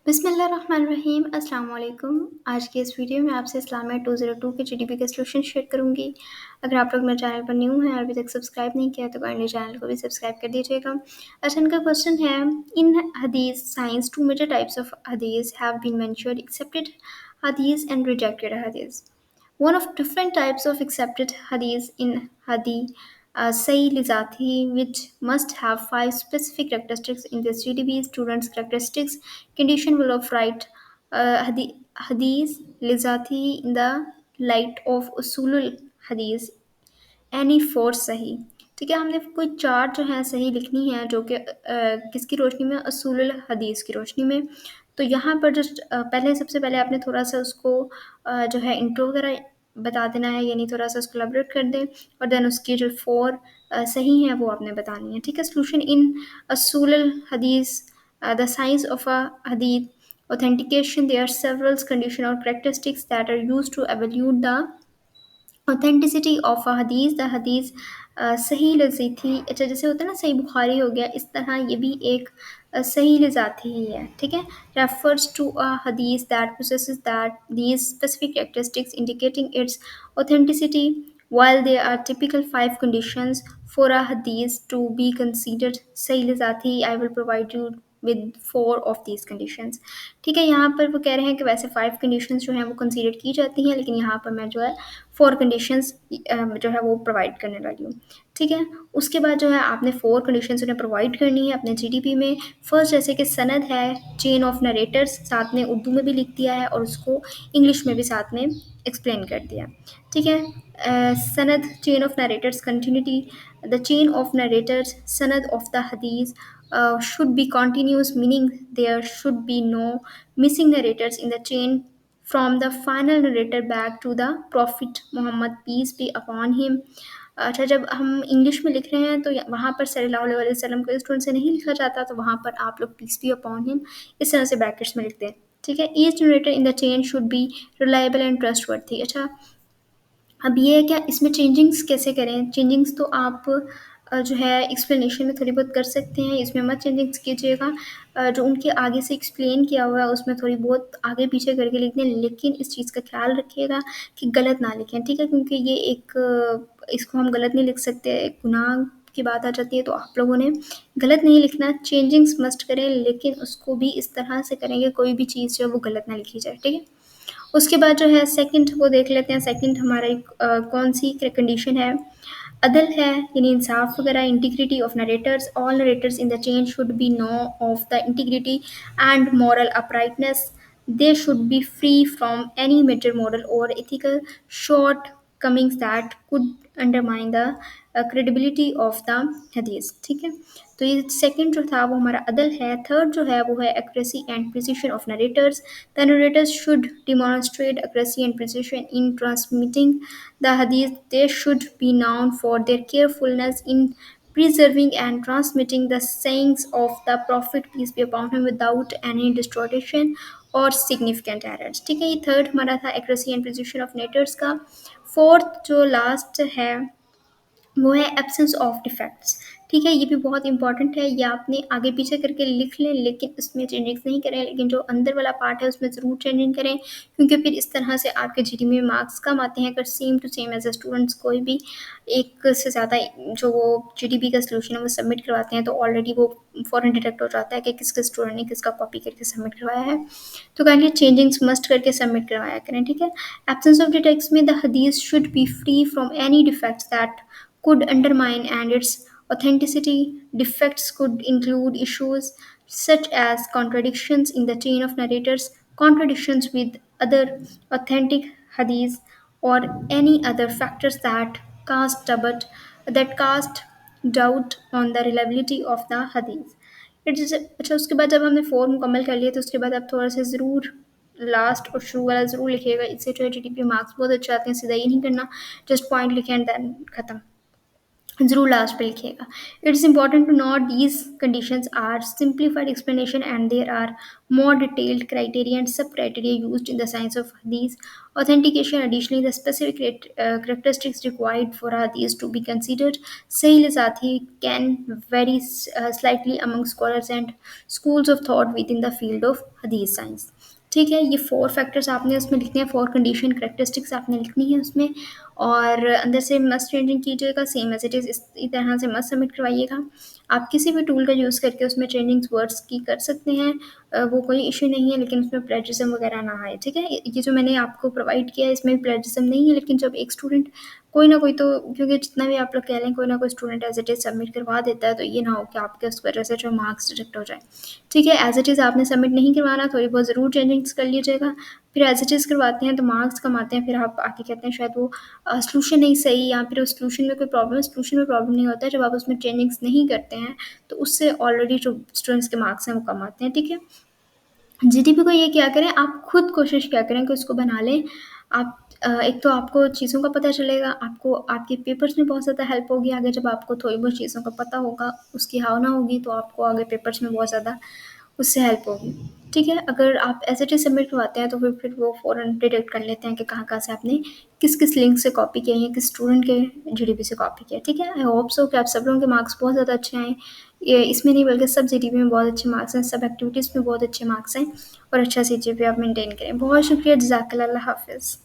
बिस्मिल्लाहिर्रहमानिर्रहीम अस्सलाम वालेकुम। आज की इस वीडियो में आपसे इस्लामिया 202 के जीडीपी के सॉल्यूशन शेयर करूंगी। अगर आप लोग मेरे चैनल पर न्यू हैं और अभी तक सब्सक्राइब नहीं किया तो काइंडली चैनल को भी सब्सक्राइब कर दीजिएगा। अच्छा, इनका क्वेश्चन है, इन हदीस science two major types of हदीस हैव बीन मेंशन्ड, एक्सेप्टेड हदीस एंड रिजेक्टेड हदीस। One of different types of accepted hadith in hadith Sahih Lizati, which must have five specific characteristics in this GDB students characteristics condition will of right hadith Lizati in the light of usulul hadith any four सही। ठीक है, हमने कोई चार जो है सही लिखनी है जो कि किसकी रोशनी में, असूल हदीस की रोशनी में। तो यहाँ पर जो पहले सबसे पहले आपने थोड़ा सा उसको जो है इंट्रो वगैरह बता देना है, यानी थोड़ा सा उसको एलाबोरेट कर दें और देन उसकी जो फोर सही हैं वो आपने बतानी है। ठीक है, सोल्यूशन इन असूल हदीस, द साइंस ऑफ अ हदीस authentication, there are several conditions or characteristics that are used to evaluate the authenticity of a हदीस। द हदीस सही लजी थी। अच्छा, जैसे होता है ना सही बुखारी हो गया, इस तरह ये भी एक सही लजाती ही है। ठीक है, रेफर्स टू अ हदीस that possesses that these specific characteristics indicating it's authenticity. while there are typical five conditions for a hadith to be considered सही लजाती, I will provide you with four of these conditions। ठीक है, यहाँ पर वो कह रहे हैं कि वैसे फाइव कंडीशंस जो हैं वो कंसीडर की जाती हैं, लेकिन यहाँ पर मैं जो है फोर कंडीशंस जो है वो प्रोवाइड करने वाली हूँ। ठीक है, उसके बाद जो है आपने फोर कंडीशंस उन्हें प्रोवाइड करनी है अपने जीडीपी में। फर्स्ट, जैसे कि सनद है, चेन ऑफ नरेटर्स, साथ में उर्दू में भी लिख दिया है और उसको इंग्लिश में भी साथ में एक्सप्लेन कर दिया। ठीक है, सनद, chain of narrator's, continuity, the chain of narrator's सनद ऑफ द हदीस should be continuous, meaning there should be no missing narrators in the chain from the final narrator back to the Prophet Muhammad, peace be upon him। अच्छा, जब हम English में लिख रहे हैं तो वहाँ पर सल्लल्लाहु अलैहि वसल्लम को स्टूडेंट से नहीं लिखा जाता, तो वहाँ पर आप लोग पीस बी अपॉन हिम इस तरह से ब्रैकेट्स में लिखते हैं। ठीक है, each narrator in the chain should B reliable and trustworthy. अच्छा, अब ये है क्या, इसमें चेंजिंग्स कैसे करें? चेंजिंग्स तो आप जो है एक्सप्लेनेशन में थोड़ी बहुत कर सकते हैं, इसमें मत चेंजिंग्स कीजिएगा। जो उनके आगे से एक्सप्लेन किया हुआ है उसमें थोड़ी बहुत आगे पीछे करके लिख दें, लेकिन इस चीज़ का ख्याल रखिएगा कि गलत ना लिखें। ठीक है, क्योंकि ये एक इसको हम गलत नहीं लिख सकते, एक गुनाह की बात आ जाती है, तो आप लोगों ने गलत नहीं लिखना, चेंजिंग्स मस्ट करें, लेकिन उसको भी इस तरह से करें कि कोई भी चीज़ जो है वो गलत ना लिखी जाए। ठीक है, उसके बाद जो है सेकंड वो देख लेते हैं। सेकंड हमारा कौन सी कंडीशन है, अदल है, यानी इंसाफ वगैरह, integrity of narrators, all narrators in the chain should be know of the integrity and moral uprightness, they should be free from any major moral or ethical shortcomings that could undermine the credibility of the हदीस। ठीक है, तो ये second जो था वो हमारा अदल है। थर्ड जो है वो है accuracy and precision of narrator's, the narrator's should demonstrate accuracy and precision in transmitting the hadith. They should be known for their carefulness in preserving and transmitting the sayings of the Prophet, peace be upon him, without any distortion और significant errors। ठीक है, ये third हमारा था accuracy and precision of narrators का। Fourth जो last है वो है एब्सेंस ऑफ डिफेक्ट्स। ठीक है, ये भी बहुत इंपॉर्टेंट है, ये आपने आगे पीछे करके लिख लें, लेकिन उसमें चेंजिंग्स नहीं करें, लेकिन जो अंदर वाला पार्ट है उसमें ज़रूर चेंजिंग करें, क्योंकि फिर इस तरह से आपके जीडी में मार्क्स कम आते हैं। अगर same to same as a students कोई भी एक से ज़्यादा जो वो जीडीपी का सोल्यूशन है वो सबमिट करवाते हैं, तो ऑलरेडी वो फ़ौरन डिटेक्ट हो जाता है कि किसके स्टूडेंट ने किसका कॉपी करके सबमिट करवाया है। तो काइंडली चेंजिंग्स मस्ट करके सबमिट करवाया करें। ठीक है, एब्सेंस ऑफ डिटेक्ट्स में द हदीस should be free from any defects that could undermine and its authenticity. Defects could include issues such as contradictions in the chain of narrators, contradictions with other authentic hadiths, or any other factors that cast doubt on the reliability of the hadith। It is अच्छा, उसके बाद जब हमने four मुकम्मल कर लिए तो उसके बाद आप थोड़ा सा ज़रूर लास्ट और शुरू वाला ज़रूर लिखिएगा, इससे जो है जीडीपी मार्क्स बहुत अच्छे आते हैं। सीधा ये नहीं करना जस्ट पॉइंट लिखें एंड देन ख़त्म। ज़रूर लास्ट पे लिखिएगा। It's important to note these conditions are simplified explanation and there are more detailed criteria and sub-criteria used in the science of hadith authentication. Additionally, the specific characteristics required for hadith to be considered sahih lisathi can vary slightly among scholars and schools of thought within the field of hadith science. ठीक है, ये 4 factors आपने उसमें लिखने हैं, 4 condition characteristics आपने लिखनी है उसमें, और अंदर से मस्ट चेंजिंग कीजिएगा, सेम एज़ इट इज़ इसी तरह से मस्ट सबमिट करवाइएगा। आप किसी भी टूल का यूज़ करके उसमें चेंजिंग वर्ड्स की कर सकते हैं, वो कोई इश्यू नहीं है, लेकिन उसमें प्लेजरिज्म वगैरह ना आए, ठीक है? ये जो मैंने आपको प्रोवाइड किया है इसमें प्लेजरिज्म नहीं है, लेकिन जब एक स्टूडेंट कोई ना कोई तो, क्योंकि जितना भी आप लोग कह लें कोई ना कोई student as it is submit करवा देता है, तो ये ना हो कि आपके उस वजह से जो मार्क्स डिडक्ट हो जाए, ठीक है? एज़ इट इज़ आपने सबमिट नहीं करवाना, थोड़ी बहुत ज़रूर चेंजिंग्स कर लीजिएगा, फिर एज़ इट इज़ करवाते हैं तो मार्क्स कम आते हैं, फिर आप आके कहते हैं शायद वो सॉल्यूशन नहीं सही, या फिर उस सॉल्यूशन में कोई प्रॉब्लम है। सॉल्यूशन में प्रॉब्लम नहीं होता है, जब आप उसमें चेंजिंग्स नहीं करते हैं तो उससे ऑलरेडी जो स्टूडेंट्स के मार्क्स हैं वो कम आते हैं, ठीक है? जीडीपी को ये क्या करें, आप खुद कोशिश क्या करें कि उसको बना लें। आप एक तो आपको चीज़ों का पता चलेगा, आपको आपके पेपर्स में बहुत ज़्यादा हेल्प होगी आगे, जब आपको थोड़ी बहुत चीज़ों का पता होगा, उसकी भावना होगी, तो आपको आगे पेपर्स में बहुत ज़्यादा उससे हेल्प होगी, ठीक है? अगर आप एज़ इट इज़ सबमिट करवाते हैं तो फिर वो फ़ौरन डिटेक्ट कर लेते हैं कि कहाँ-कहाँ से आपने किस-किस लिंक से कॉपी किया या किस स्टूडेंट के जीडीपी से कॉपी किया, ठीक है? आई होप सो कि आप सब लोगों के मार्क्स बहुत ज़्यादा अच्छे आएँ। ये इसमें नहीं बल्कि सब जीडीपी में बहुत अच्छे मार्क्स हैं, सब एक्टिविटीज़ में बहुत अच्छे मार्क्स हैं, और अच्छा सीजीपीए आप मेंटेन करें। बहुत शुक्रिया, जज़ाकल्लाह, अल्लाह हाफ़िज़।